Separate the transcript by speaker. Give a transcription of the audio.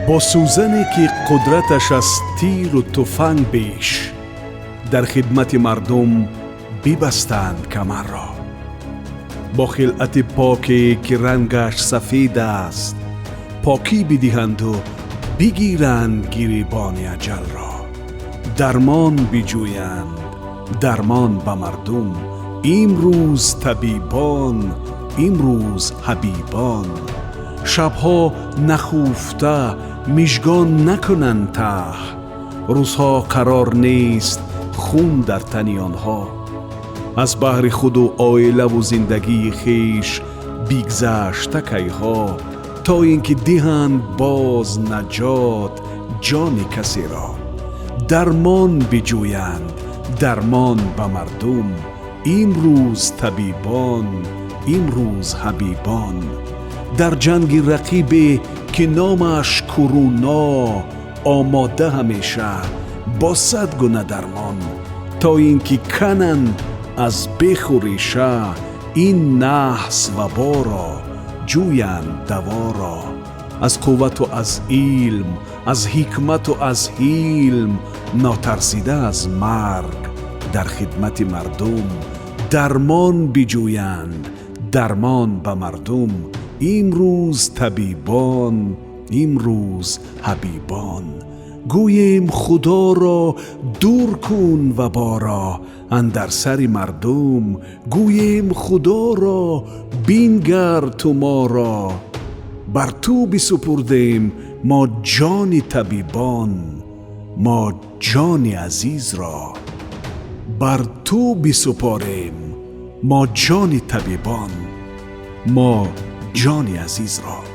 Speaker 1: با سوزنی که قدرتش از تیر و تفنگ بیش، در خدمت مردم ببستند کمر را. با خلعت پاکی که رنگش سفید است، پاکی بدهند و بگیرند گریبان اجل را. درمان بجویند، درمان به مردم، امروز طبیبان، امروز حبیبان. شبها نخفته مژگان نکنند ته، روزها قرار نیست خون در تن آنها. از بهر خود و عائله و زندگی خویش بگذشته کیها، تا اینکه دهند باز نجات جان کسی را. درمان بجویند، درمان به مردم، امروز طبیبان، امروز حبیبان. در جنگ رقیبی که نامش کرونا، آماده همیشه با 100 گونه درمان، تا اینکه کنند از بیخ و ریشه این نحس وبا را، جویند دوا را. از قوت و از علم، از حکمت و از حلم، ناترسیده از مرگ در خدمت مردم. درمان بجویند، درمان به مردم، امروز طبیبان، امروز حبیبان. گوییم خدا را دور کن وبا را اندر سر مردم، گوییم خدا را بنگر تو ما را. بر تو بسپردیم ما جان طبیبان، ما جان عزیز را. بر تو بسپاریم ما جان طبیبان، ما جان عزیز را.